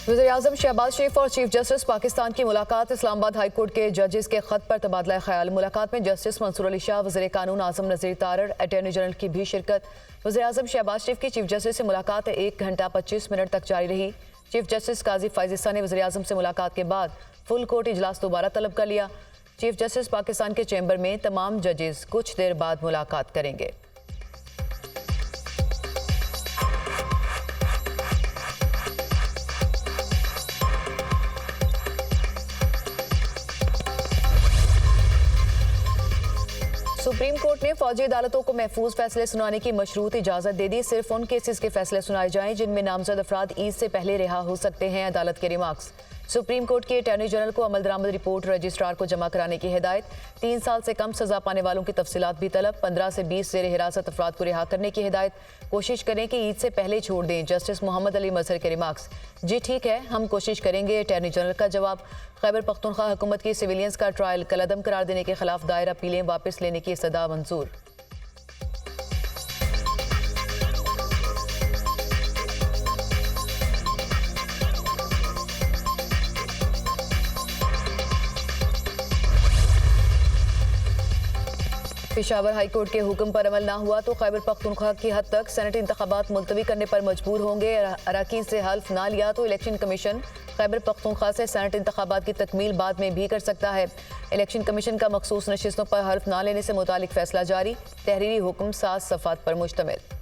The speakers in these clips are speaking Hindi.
वज़ीर-ए-आज़म शहबाज शरीफ और चीफ जस्टिस पाकिस्तान की मुलाकात। इस्लामाबाद हाई कोर्ट के जजेस के खत पर तबादला ख्याल। मुलाकात में जस्टिस मंसूर अली शाह, वज़ीर कानून आज़म नज़ीर तारड़, अटॉर्नी जनरल की भी शिरकत। वज़ीर-ए-आज़म शहबाज शरीफ की चीफ जस्टिस से मुलाकात 1 घंटा 25 मिनट तक जारी रही। चीफ जस्टिस काजी फायज़ ने वज़ीर-ए-आज़म से मुलाकात के बाद फुल कोर्ट इजलास दोबारा तलब कर लिया। चीफ जस्टिस पाकिस्तान के चैम्बर में तमाम जजेस कुछ देर बाद मुलाकात करेंगे। सुप्रीम कोर्ट ने फौजी अदालतों को महफूज फैसले सुनाने की मशरूत इजाजत दे दी। सिर्फ उन केसेस के फैसले सुनाए जाएं जिनमें नामजद अफराद ईद से पहले रिहा हो सकते हैं। अदालत के रिमार्क्स। सुप्रीम कोर्ट के अटॉर्नी जनरल को अमल दरामद रिपोर्ट रजिस्ट्रार को जमा कराने की हिदायत। 3 साल से कम सजा पाने वालों की तफसीलात भी तलब। 15 से 20 जेर हिरासत अफराद को रिहा करने की हिदायत। कोशिश करें कि ईद से पहले छोड़ दें। जस्टिस मोहम्मद अली मजहर के रिमार्क्स। जी ठीक है, हम कोशिश करेंगे। अटॉर्नी जनरल का जवाब। खैबर पख्तूनख्वा हुकूमत की सिविलियंस का ट्रायल कलअदम करार देने के खिलाफ दायर अपीलें वापस लेने की सदा मंजूर। पेशावर हाई कोर्ट के हुक्म पर अमल न हुआ तो खैबर पख्तूनख्वा की हद तक सेनेट इंतखाबात मुलतवी करने पर मजबूर होंगे। अराकीन से हल्फ ना लिया तो इलेक्शन कमीशन खैबर पख्तूनख्वा से सेनेट इंतखाबात की तकमील बाद में भी कर सकता है। इलेक्शन कमीशन का मखसूस नशिस्तों पर हल्फ ना लेने से मुतालिक फैसला जारी। तहरीरी हुक्म 7 सफ़ात पर मुश्तमिल।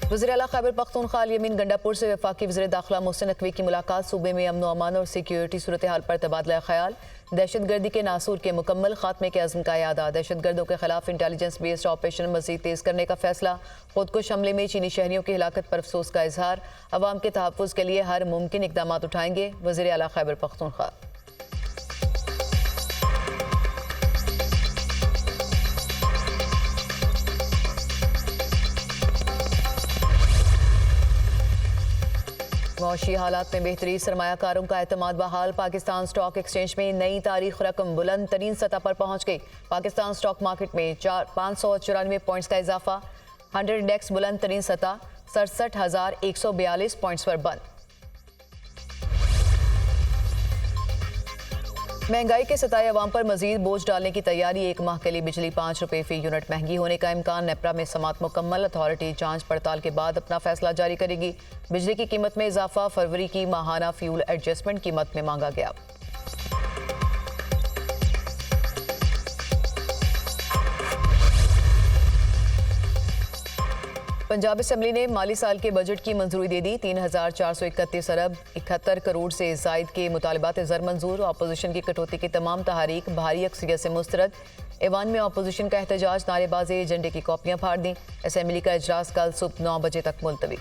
वज़ीर आला खैबर पख्तूनख्वा यमीन गंडापुर से वफाकी वज़ीर दाखिला मोहसिन नकवी की मुलाकात। सूबे में अमन अमान और सिक्योरिटी सूरत हाल पर तबादला ख्याल। दहशत गर्दी के नासूर के मुकम्मल खात्मे के अज़्म का यादा। दहशत गर्दों के खिलाफ इंटेलिजेंस बेस्ड ऑपरेशन मज़ीद तेज़ करने का फैसला। खुदकुश हमले में चीनी शहरियों की हिलाकत पर अफसोस का इजहार। अवाम के तहफ़्फ़ुज़ के लिए हर मुमकिन इक़दाम उठाएंगे। वज़ीर आला खैबर पख्तूनख्वा। मौशी हालात में बेहतरी। सरमायाकारों का एतमाद बहाल। पाकिस्तान स्टॉक एक्सचेंज में नई तारीख रकम बुलंद तरीन सतह पर पहुंच गई। पाकिस्तान स्टॉक मार्केट में 594 पॉइंट्स का इजाफा। 100 इंडेक्स बुलंद तरीन सतह 67,142 पॉइंट्स पर बंद। महंगाई के सताए अवाम पर मजीद बोझ डालने की तैयारी। 1 माह के लिए बिजली 5 रुपये फी यूनिट महंगी होने का इम्कान। नेपरा में समात मुकम्मल। अथॉरिटी जांच पड़ताल के बाद अपना फैसला जारी करेगी। बिजली की कीमत में इजाफा। फरवरी की माहाना फ्यूल एडजस्टमेंट कीमत में मांगा गया। पंजाब असम्बली ने माली साल के बजट की मंजूरी दे दी। 3,431 अरब 71 करोड़ से जायद के मुतालबात ज़र मंजूर। अपोजिशन की कटौती की तमाम तहारीक भारी अक्सरियत से मुस्तरद। ऐवान में अपोजिशन का एहतजाज। नारेबाजी एजेंडे की कॉपियां फाड़ दी। असम्बली का इजलास कल सुबह 9 बजे तक मुलतवी।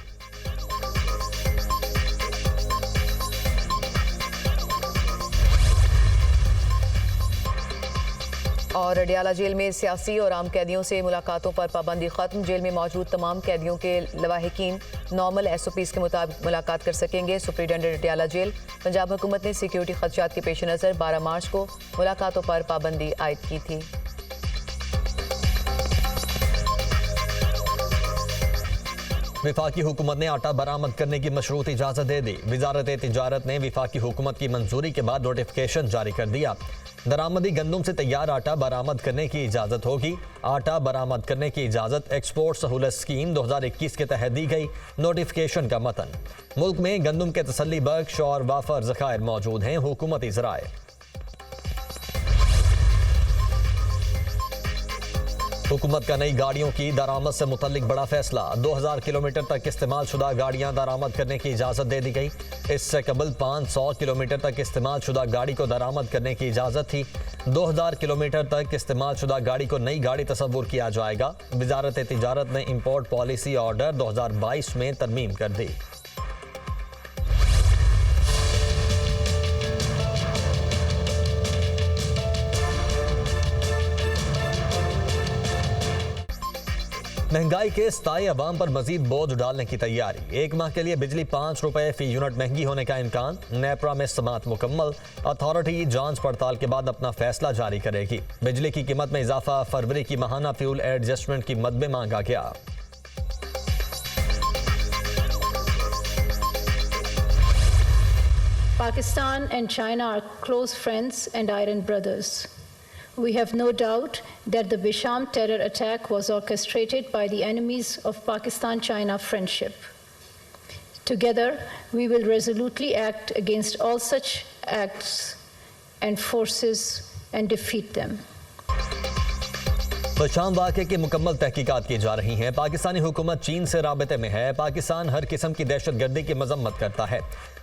और अडियाला जेल में सियासी और आम कैदियों से मुलाकातों पर पाबंदी खत्म। जेल में मौजूद तमाम कैदियों के लवाहिकीन नॉर्मल SOPs के मुताबिक मुलाकात कर सकेंगे। सुप्रीडेंटेंट अडियाला जेल। पंजाब हुकूमत ने सिक्योरिटी खदशात के पेश नज़र 12 मार्च को मुलाकातों पर पाबंदी आयद की थी। विफाकी हुकूमत ने आटा बरामद करने की मशरूत इजाज़त दे दी। वजारत तिजारत ने विफाकी हुकूमत की मंजूरी के बाद नोटिफिकेशन जारी कर दिया। दरामदी गंदम से तैयार आटा बरामद करने की इजाज़त होगी। आटा बरामद करने की इजाज़त एक्सपोर्ट सहूलत स्कीम 2021 के तहत दी गई। नोटिफिकेशन का मतन। मुल्क में गंदम के तसल्ली बख्श और वाफर ज़खायर मौजूद हैं। हुकूमती ज़राए। हुकूमत का नई गाड़ियों की दरामद से मुतल्लिक बड़ा फैसला। 2000 किलोमीटर तक इस्तेमाल शुदा गाड़ियां दरामद करने की इजाज़त दे दी गई। इससे कबल 500 किलोमीटर तक इस्तेमाल शुदा गाड़ी को दरामद करने की इजाज़त थी। 2000 किलोमीटर तक इस्तेमाल शुदा गाड़ी को नई गाड़ी तस्वुर किया जाएगा। वजारत तिजारत ने इम्पोर्ट पॉलिसी ऑर्डर 2022 में तरमीम कर दी। महंगाई के स्थायी अवाम पर मजीद बोझ डालने की तैयारी। 1 माह के लिए बिजली 5 रुपए फी यूनिट महंगी होने का इम्कान। नेपरा में समाअत मुकम्मल। अथॉरिटी जांच पड़ताल के बाद अपना फैसला जारी करेगी। बिजली की कीमत में इजाफा। फरवरी की माहाना फ्यूल एडजस्टमेंट की मद में मांगा गया। Pakistan and China are close friends and iron brothers. We have no doubt that the Bisham terror attack was orchestrated by the enemies of Pakistan-China friendship. Together, we will resolutely act against all such acts and forces and defeat them. बशाम वाक़े की मुकम्मल तहकीकात की जा रही हैं। पाकिस्तानी हुकूमत चीन से राबते में है। पाकिस्तान हर किस्म की दहशतगर्दी की मजम्मत करता है।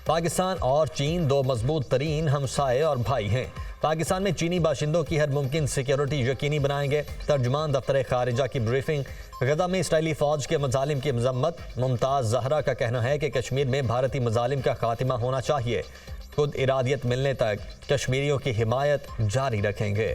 पाकिस्तान और चीन दो मजबूत तरीन हमसाये और भाई हैं। पाकिस्तान में चीनी बाशिंदों की हर मुमकिन सिक्योरिटी यकीनी बनाएंगे। तर्जुमान दफ्तर खारिजा की ब्रीफिंग। गजा में इसराइली फौज के मजालिम की मजम्मत। मुमताज़ जहरा का कहना है कि कश्मीर में भारतीय मजालिम का खात्मा होना चाहिए। खुद इरादियत मिलने तक कश्मीरियों की हिमायत जारी रखेंगे।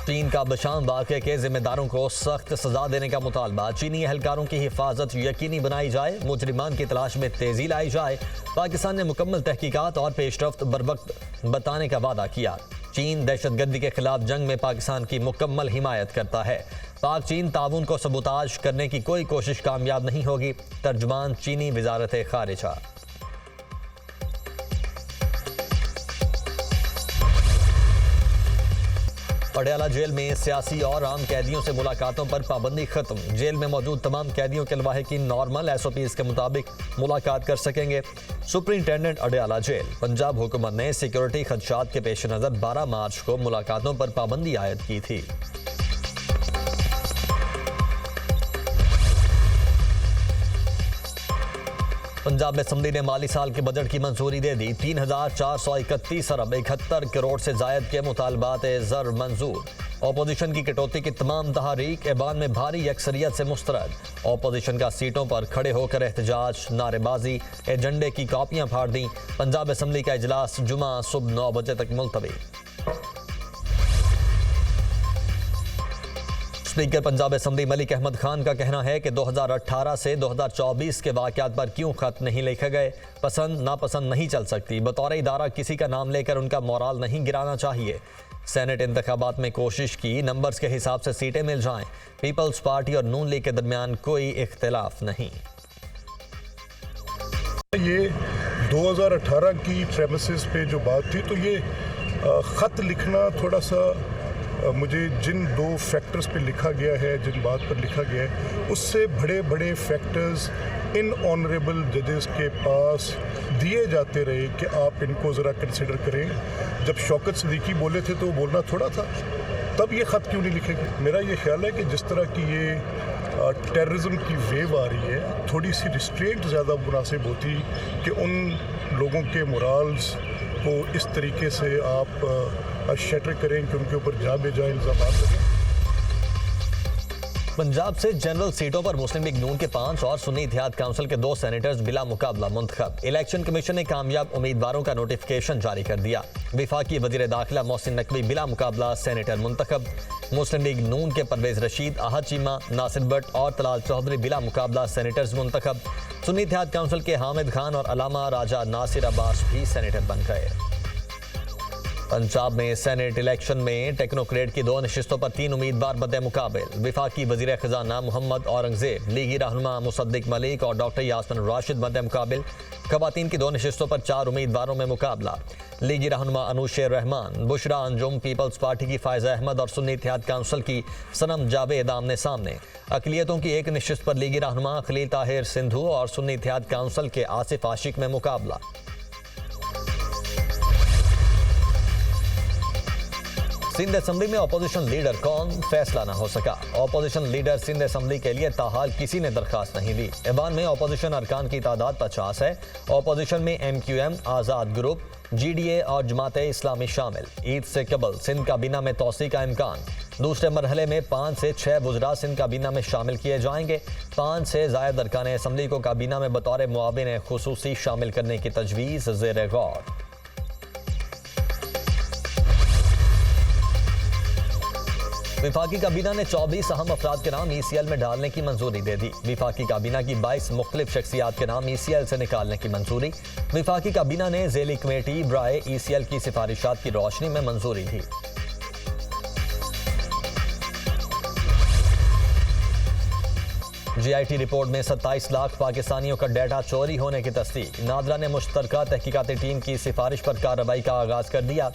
चीन का बशाम वाक़े के जिम्मेदारों को सख्त सजा देने का मुतालबा। चीनी एहलकारों की हिफाजत यकीनी बनाई जाए। मुजरिमान की तलाश में तेजी लाई जाए। पाकिस्तान ने मुकम्मल तहकीकात और पेशरफ्त बरवक्त बताने का वादा किया। चीन दहशतगर्दी के खिलाफ जंग में पाकिस्तान की मुकम्मल हिमायत करता है। पाक चीन ताउन को सबूताज करने की कोई कोशिश कामयाब नहीं होगी। तर्जुमान चीनी वजारत खारिजा। पटियाला जेल में सियासी और आम कैदियों से मुलाकातों पर पाबंदी खत्म। जेल में मौजूद तमाम कैदियों के लवाहिकीन नॉर्मल SOPs के मुताबिक मुलाकात कर सकेंगे। Superintendent Adiala jail. पंजाब हुकूमत ने सिक्योरिटी खदशात के पेश नज़र 12 मार्च को मुलाकातों पर पाबंदी आयद की थी। पंजाब असेंबली ने माली साल के बजट की मंजूरी दे दी। 3,431 अरब 71 करोड़ से जायद के मुतालबात ज़र मंजूर। अपोजिशन की कटौती की तमाम तहरीक ऐवान में भारी अक्सरियत से मुस्तरद। अपोजिशन का सीटों पर खड़े होकर एहतजाज, नारेबाजी, एजेंडे की कापियां फाड़ दी। पंजाब असेंबली का इजलास जुमा सुबह 9 बजे तक मुलतवी। स्पीकर पंजाब असेंबली मलिक अहमद खान का कहना है कि 2018 से 2024 के वाक़यात पर क्यों खत नहीं लिखे गए। पसंद नापसंद नहीं चल सकती। बतौर इदारा किसी का नाम लेकर उनका मोराल नहीं गिराना चाहिए। सेनेट इंतखाबात में कोशिश की नंबर्स के हिसाब से सीटें मिल जाएं। पीपल्स पार्टी और नून लीग के दरमियान कोई इख्तिलाफ नहीं। ये 2018 की प्रेमिसेस पे जो बात थी, तो ये खत लिखना थोड़ा सा मुझे जिन 2 फैक्टर्स पे लिखा गया है, जिन बात पर लिखा गया है, उससे बड़े बड़े फैक्टर्स इन ऑनरेबल जजेस के पास दिए जाते रहे कि आप इनको ज़रा कंसिडर करें। जब शौकत सिद्दीकी बोले थे तो वो बोलना थोड़ा था, तब ये ख़त क्यों नहीं लिखेंगे। मेरा ये ख्याल है कि जिस तरह की ये टेररिज्म की वेव आ रही है, थोड़ी सी रिस्ट्रेंट ज़्यादा मुनासिब होती कि उन लोगों के मोराल्स को इस तरीके से आप शटर करें कि उनके ऊपर जा बेजा इल्ज़ाम लगे। पंजाब से जनरल सीटों पर मुस्लिम लीग नून के 5 और सुन्नी इत्तेहाद काउंसिल के 2 सेनेटर्स बिला मुकाबला मुंतखब। इलेक्शन कमीशन ने कामयाब उम्मीदवारों का नोटिफिकेशन जारी कर दिया। विफाकी वजीर दाखिला मोहसिन नकवी बिला मुकाबला सेनेटर मुंतखब। मुस्लिम लीग नून के परवेज रशीद, आहद चीमा, नासिर भट्ट और तलाल चौधरी बिला मुकाबला सेनेटर्स मुंतखब। सुन्नी इत्तेहाद काउंसिल के हामिद खान और अलामा राजा नासिर अब्बास भी सेनेटर बन गए। पंजाब में सेनेट इलेक्शन में टेक्नोक्रेट की 2 नशिस्तों पर 3 उम्मीदवार बदे मुकाबिल। विफाकी वजीर खजाना मोहम्मद औरंगजेब, लीगी रहनुमा मुसद्दिक मलिक और डॉक्टर यास्मिन राशिद बदे मुकाबिल। खवातीन की 2 नशिस्तों पर 4 उम्मीदवारों में मुकाबला। लीगी रहनुमा अनुशेर रहमान, बुशरा अंजुम, पीपल्स पार्टी की फायजा अहमद और सुन्नी इत्तेहाद काउंसिल की सनम जावेद आमने सामने। अकलियतों की 1 नशिस्त पर लीगी रहनुमा खलील ताहिर सिंधु और सुन्नी इत्तेहाद काउंसिल के आसिफ आशिक में मुकाबला। सिंध असेंबली में अपोजिशन लीडर कौन, फैसला न हो सका। अपोजिशन लीडर सिंध असेंबली के लिए ताहाल किसी ने दरखास्त नहीं दी। ऐवान में अपोजिशन अरकान की तादाद 50 है। अपोजिशन में MQM, आज़ाद ग्रुप, GDA और जमात इस्लामी शामिल। ईद से कबल सिंध काबीना में तोसी का इम्कान। दूसरे मरहले में 5 से 6 वज़रा सिंध काबीना में शामिल किए जाएंगे। 5 से ज़ायद अरकान असेंबली को काबीना में बतौर मुआविन खुसूसी शामिल करने की तजवीज़ ज़ेर गौर। विफाकी काबीना ने 24 अहम अफराद के नाम ECL में डालने की मंजूरी दे दी। विफाकी काबीना की 22 मुख्तलिफ शख्सियात के नाम ECL से निकालने की मंजूरी। विफाकी काबीना ने ज़ेली कमेटी बराए ECL की सिफारिशात की रोशनी में मंजूरी दी। GIT रिपोर्ट में 27 लाख पाकिस्तानियों का डेटा चोरी होने की तस्दीक। नादरा ने मुश्तरका तहकीकाती टीम की सिफारिश पर कार्रवाई का आगाज कर दिया।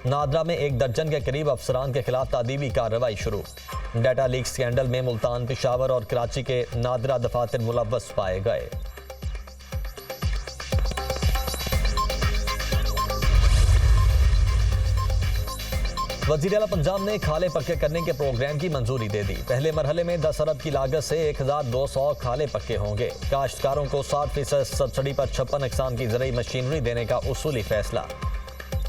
नादरा में 1 दर्जन के करीब अफसरान के खिलाफ तादीबी कार्रवाई शुरू। डेटा लीक स्कैंडल में मुल्तान, पेशावर और कराची के नादरा दफातर मुलव्वस पाए गए। वज़ीर आला पंजाब ने खाले पक्के करने के प्रोग्राम की मंजूरी दे दी। पहले मरहले में 10 अरब की लागत से 1200 खाले पक्के होंगे। काश्तकारों को 60% सब्सिडी पर 56 अक़साम की ज़रूरी मशीनरी देने का उसूली फैसला।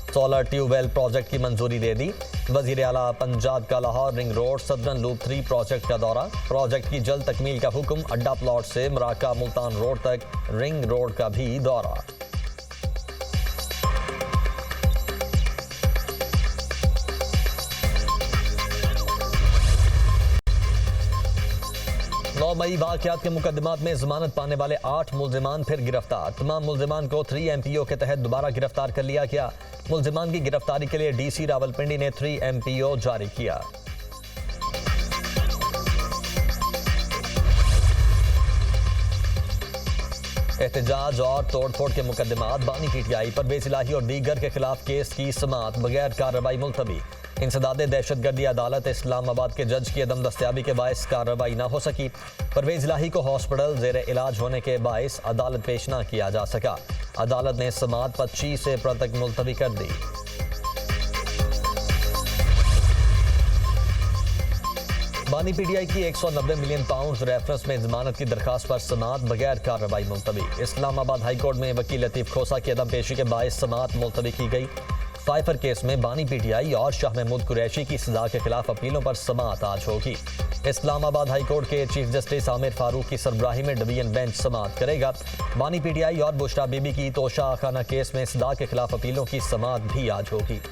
सोलर ट्यूबवेल प्रोजेक्ट की मंजूरी दे दी। वज़ीर आला पंजाब का Lahore ring road southern loop 3 project का दौरा। प्रोजेक्ट की जल्द तकमील का हुक्म। अड्डा प्लॉट से मराका मुल्तान रोड तक रिंग रोड का भी दौरा। मई वाक़यात के मुकदमात में जमानत पाने वाले 8 मुल्जिमान फिर गिरफ्तार। तमाम मुल्जिमान को 3 MPO के तहत दोबारा गिरफ्तार कर लिया गया। मुल्जिमान की गिरफ्तारी के लिए DC रावलपिंडी ने 3 MPO जारी किया। एहतजाज और तोड़फोड़ के मुकदमात बानी PTI परवेज इलाही और दीगर के खिलाफ केस की समाअत बगैर कार्रवाई मुलतवी। इंसदाद दहशतगर्दी अदालत इस्लामाबाद के जज की अदम दस्तयाबी के बायस कार्रवाई न हो सकी। परवेज इलाही को हॉस्पिटल जेर इलाज होने के बायस अदालत पेश न किया जा सका। अदालत ने समाअत 25 अप्रैल तक मुलतवी कर दी। बानी PTI की 190 मिलियन पाउंड रेफरेंस में जमानत की दरखास्त पर समाअत बगैर कार्रवाई मुलतवी। इस्लामाबाद हाई कोर्ट में वकील लतीफ खोसा की अदम पेशी के बायस समाअत मुलतवी की गई। फाइफर केस में बानी PTI और शाह महमूद कुरैशी की सजा के खिलाफ अपीलों पर समाअत आज होगी। इस्लामाबाद हाई कोर्ट के चीफ जस्टिस आमिर फारूक की सरबराही में डिवीजन बेंच समाअत करेगा। बानी PTI और बुशरा बीबी की तोशा खाना केस में सजा के खिलाफ अपीलों की समाअत भी आज होगी।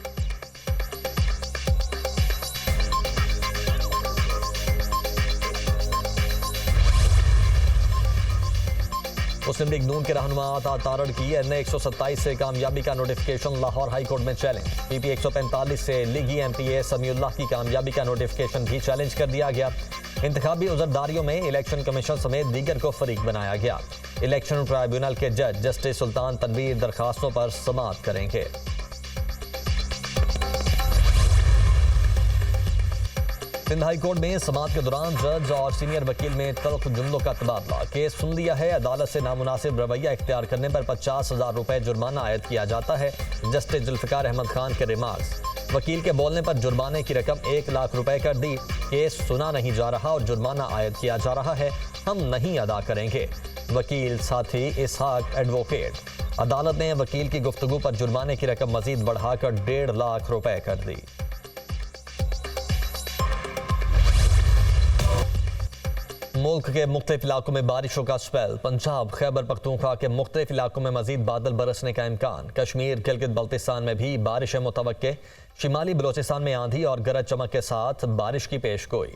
मुस्लिम लीग नून के रहनुमा अता तारड़ की NA 127 से कामयाबी का नोटिफिकेशन लाहौर हाई कोर्ट में चैलेंज। PP 145 से लीगी MPA समीउल्लाह की कामयाबी का नोटिफिकेशन भी चैलेंज कर दिया गया। इंतखाबी उज़रदारियों में इलेक्शन कमीशन समेत दीगर को फरीक बनाया गया। इलेक्शन ट्राइब्यूनल के जज जस्टिस सुल्तान तनवीर दरखास्तों पर समाअत करेंगे। सिंध हाई कोर्ट में समाअत के दौरान जज और सीनियर वकील में तल्ख जुमलों का तबादला। केस सुन लिया है। अदालत से नामुनासिब रवैया इख्तियार करने पर 50,000 रुपए जुर्माना आयद किया जाता है। जस्टिस जुल्फिकार अहमद खान के रिमार्क्स। वकील के बोलने पर जुर्माने की रकम 1 लाख रुपए कर दी। केस सुना नहीं जा रहा और जुर्माना आयद किया जा रहा है। हम नहीं अदा करेंगे। वकील साथी इसहाक एडवोकेट। अदालत ने वकील की गुफ्तगू पर जुर्माने की रकम मजीद बढ़ाकर 1.5 लाख रुपए कर दी। मुल्क के मुख्तलिफ इलाकों में बारिशों का स्पेल। पंजाब, खैबर पख्तूनख्वा के मुख्तलिफ इलाकों में मजीद बादल बरसने का इम्कान। कश्मीर, गिलगित बल्तिस्तान में भी बारिश मुतवक्के। शिमाली बलोचिस्तान में आंधी और गरज चमक के साथ बारिश की पेशगोई।